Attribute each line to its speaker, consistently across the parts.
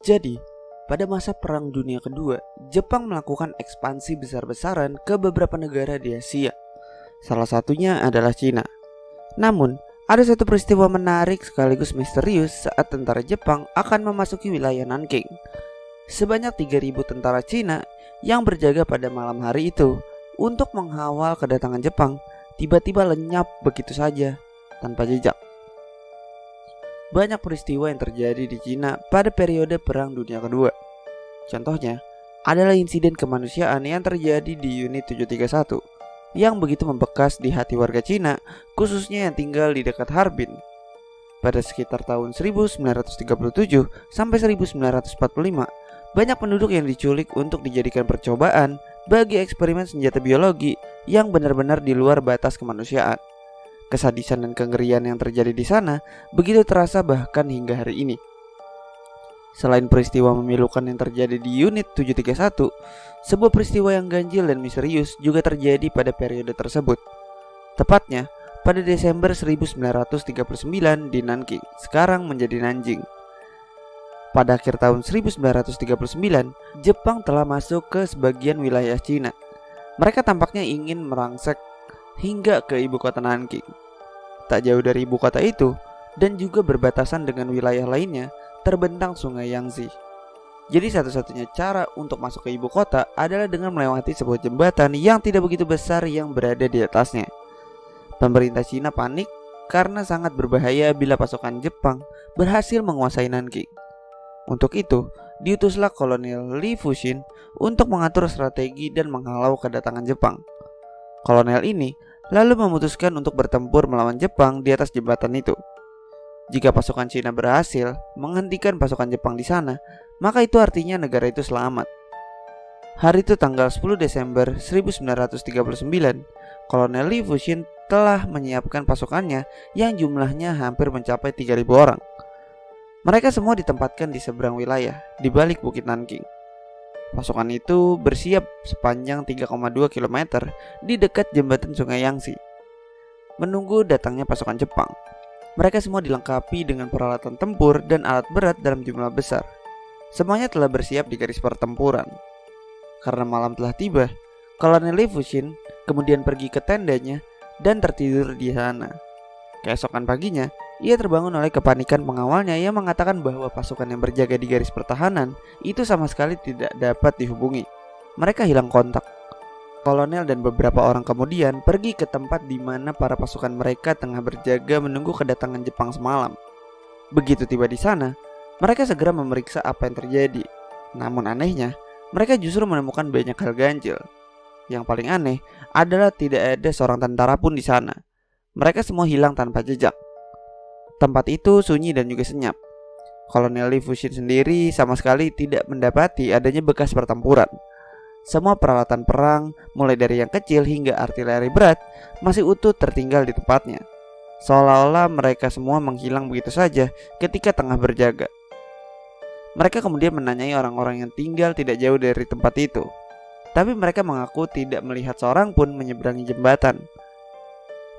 Speaker 1: Jadi, pada masa Perang Dunia Kedua, Jepang melakukan ekspansi besar-besaran ke beberapa negara di Asia. Salah satunya adalah Cina. Namun, ada satu peristiwa menarik sekaligus misterius saat tentara Jepang akan memasuki wilayah Nanking. Sebanyak 3.000 tentara Cina yang berjaga pada malam hari itu untuk mengawal kedatangan Jepang tiba-tiba lenyap begitu saja tanpa jejak. Banyak peristiwa yang terjadi di Cina pada periode Perang Dunia Kedua. Contohnya adalah insiden kemanusiaan yang terjadi di Unit 731 yang begitu membekas di hati warga Cina, khususnya yang tinggal di dekat Harbin. Pada sekitar tahun 1937 sampai 1945, banyak penduduk yang diculik untuk dijadikan percobaan bagi eksperimen senjata biologi yang benar-benar di luar batas kemanusiaan. Kesadisan dan kengerian yang terjadi di sana begitu terasa bahkan hingga hari ini. Selain peristiwa memilukan yang terjadi di Unit 731, sebuah peristiwa yang ganjil dan misterius juga terjadi pada periode tersebut. Tepatnya pada Desember 1939 di Nanking, sekarang menjadi Nanjing. Pada akhir tahun 1939, Jepang telah masuk ke sebagian wilayah Cina. Mereka tampaknya ingin merangsek hingga ke ibu kota Nanking. Tak jauh dari ibu kota itu dan juga berbatasan dengan wilayah lainnya terbentang sungai Yangtze. Jadi satu-satunya cara untuk masuk ke ibu kota adalah dengan melewati sebuah jembatan yang tidak begitu besar yang berada di atasnya. Pemerintah Cina panik karena sangat berbahaya bila pasukan Jepang berhasil menguasai Nanking. Untuk itu, diutuslah Kolonel Li Fuxin untuk mengatur strategi dan menghalau kedatangan Jepang. Kolonel ini lalu memutuskan untuk bertempur melawan Jepang di atas jembatan itu. Jika pasukan Cina berhasil menghentikan pasukan Jepang di sana, maka itu artinya negara itu selamat. Hari itu tanggal 10 Desember 1939, Kolonel Li Fuxin telah menyiapkan pasukannya yang jumlahnya hampir mencapai 3.000 orang. Mereka semua ditempatkan di seberang wilayah, di balik Bukit Nanking. Pasukan itu bersiap sepanjang 3,2 km di dekat jembatan Sungai Yangtze, menunggu datangnya pasukan Jepang. Mereka semua dilengkapi dengan peralatan tempur dan alat berat dalam jumlah besar. Semuanya telah bersiap di garis pertempuran. Karena malam telah tiba, Kolonel Li Fuxin kemudian pergi ke tendanya dan tertidur di sana. Keesokan paginya, ia terbangun oleh kepanikan pengawalnya yang mengatakan bahwa pasukan yang berjaga di garis pertahanan itu sama sekali tidak dapat dihubungi. Mereka hilang kontak. Kolonel dan beberapa orang kemudian pergi ke tempat di mana para pasukan mereka tengah berjaga menunggu kedatangan Jepang semalam. Begitu tiba di sana, mereka segera memeriksa apa yang terjadi. Namun anehnya, mereka justru menemukan banyak hal ganjil. Yang paling aneh adalah tidak ada seorang tentara pun di sana. Mereka semua hilang tanpa jejak. Tempat itu sunyi dan juga senyap. Kolonel Li Fuxin sendiri sama sekali tidak mendapati adanya bekas pertempuran. Semua peralatan perang, mulai dari yang kecil hingga artileri berat, masih utuh tertinggal di tempatnya. Seolah-olah mereka semua menghilang begitu saja ketika tengah berjaga. Mereka kemudian menanyai orang-orang yang tinggal tidak jauh dari tempat itu. Tapi mereka mengaku tidak melihat seorang pun menyeberangi jembatan.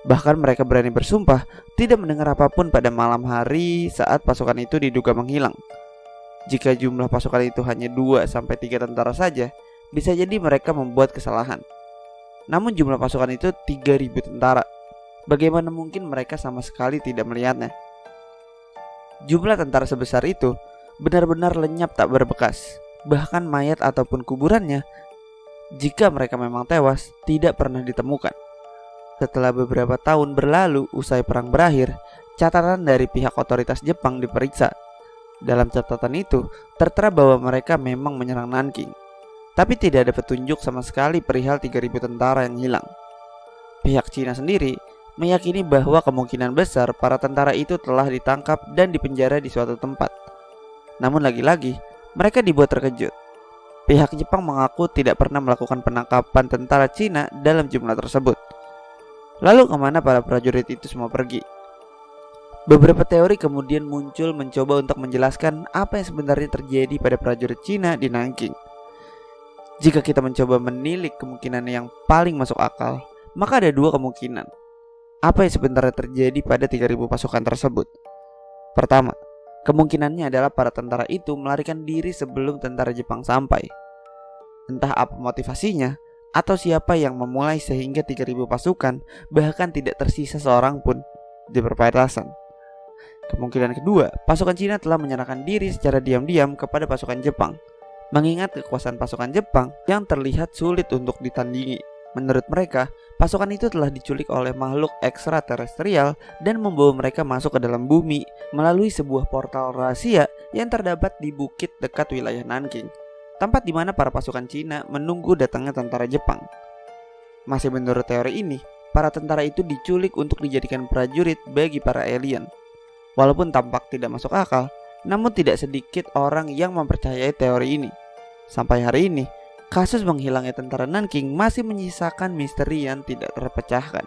Speaker 1: Bahkan mereka berani bersumpah tidak mendengar apapun pada malam hari saat pasukan itu diduga menghilang. Jika jumlah pasukan itu hanya 2-3 tentara saja, bisa jadi mereka membuat kesalahan. Namun jumlah pasukan itu 3.000 tentara. Bagaimana mungkin mereka sama sekali tidak melihatnya? Jumlah tentara sebesar itu benar-benar lenyap tak berbekas. Bahkan mayat ataupun kuburannya, jika mereka memang tewas, tidak pernah ditemukan. Setelah beberapa tahun berlalu usai perang berakhir, catatan dari pihak otoritas Jepang diperiksa. Dalam catatan itu tertera bahwa mereka memang menyerang Nanking, tapi tidak ada petunjuk sama sekali perihal 3.000 tentara yang hilang. Pihak Cina sendiri meyakini bahwa kemungkinan besar para tentara itu telah ditangkap dan dipenjara di suatu tempat. Namun lagi-lagi mereka dibuat terkejut. Pihak Jepang mengaku tidak pernah melakukan penangkapan tentara Cina dalam jumlah tersebut. Lalu kemana para prajurit itu semua pergi? Beberapa teori kemudian muncul mencoba untuk menjelaskan apa yang sebenarnya terjadi pada prajurit Cina di Nanking. Jika kita mencoba menilik kemungkinan yang paling masuk akal, maka ada dua kemungkinan. Apa yang sebenarnya terjadi pada 3.000 pasukan tersebut? Pertama, Kemungkinannya adalah para tentara itu melarikan diri sebelum tentara Jepang sampai. Entah apa motivasinya atau siapa yang memulai sehingga 3.000 pasukan bahkan tidak tersisa seorang pun di perbatasan. Kemungkinan kedua, pasukan Cina telah menyerahkan diri secara diam-diam kepada pasukan Jepang. Mengingat kekuasaan pasukan Jepang yang terlihat sulit untuk ditandingi. Menurut mereka, pasukan itu telah diculik oleh makhluk ekstraterestrial dan membawa mereka masuk ke dalam bumi melalui sebuah portal rahasia yang terdapat di bukit dekat wilayah Nanking, tempat di mana para pasukan Cina menunggu datangnya tentara Jepang. Masih menurut teori ini, para tentara itu diculik untuk dijadikan prajurit bagi para alien. Walaupun tampak tidak masuk akal, namun tidak sedikit orang yang mempercayai teori ini. Sampai hari ini, kasus menghilangnya tentara Nanking masih menyisakan misteri yang tidak terpecahkan.